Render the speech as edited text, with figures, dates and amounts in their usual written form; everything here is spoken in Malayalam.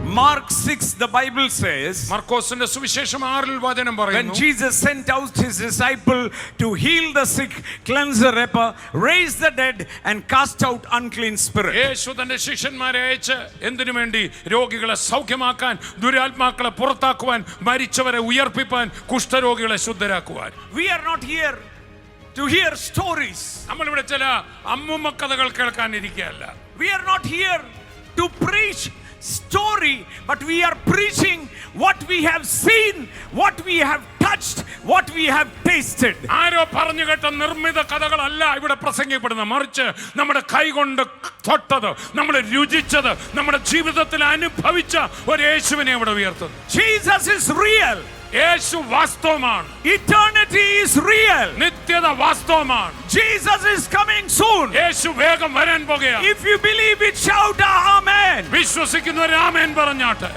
Mark 6, the Bible says, മർക്കോസിന്റെ സുവിശേഷം 6 വചനം when പറയുന്നു, Jesus sent out his disciple to heal the sick, cleanse the leper, raise the dead, and cast out unclean spirits. യേശു തന്റെ ശിഷ്യന്മാരെ അയച്ച് എന്തിനു വേണ്ടി? രോഗികളെ സൗഖ്യമാക്കാൻ, ദുരാത്മാക്കളെ പുറത്താക്കുവാൻ, മരിച്ചവരെ ഉയർപ്പിപ്പാൻ, കുഷ്ഠരോഗികളെ ശുദ്ധരാക്കുവാൻ. We are not here to hear stories. നമ്മളിവിടെ ചില അമ്മുമ്മ കഥകൾ കേൾക്കാൻ ഇരിക്കുകയല്ല. We are not here to preach story, but we are preaching what we have seen, what we have touched, what we have tasted. ആരോ പറഞ്ഞു കേട്ട നിർമ്മിത കഥകളല്ല ഇവിടെ പ്രസംഗിക്കപ്പെടുന്ന, മറിച്ച് നമ്മുടെ കൈകൊണ്ട് തൊട്ടത്, നമ്മൾ രുചിച്ചത്, നമ്മുടെ ജീവിതത്തിൽ അനുഭവിച്ച ഒരു യേശുവിനെ ഇവിടെ ഉയർത്തുന്നു. Jesus is real. യേശു വാസ്തവമാണ്. Eternity is real. നിത്യത വാസ്തവമാണ്. Jesus is coming soon. യേശു വേഗം വരാൻ പോകുകയാണ്. If you believe it, shout amen. വിശ്വസിക്കുന്നവർ ആമേൻ പറഞ്ഞാട്ടെ.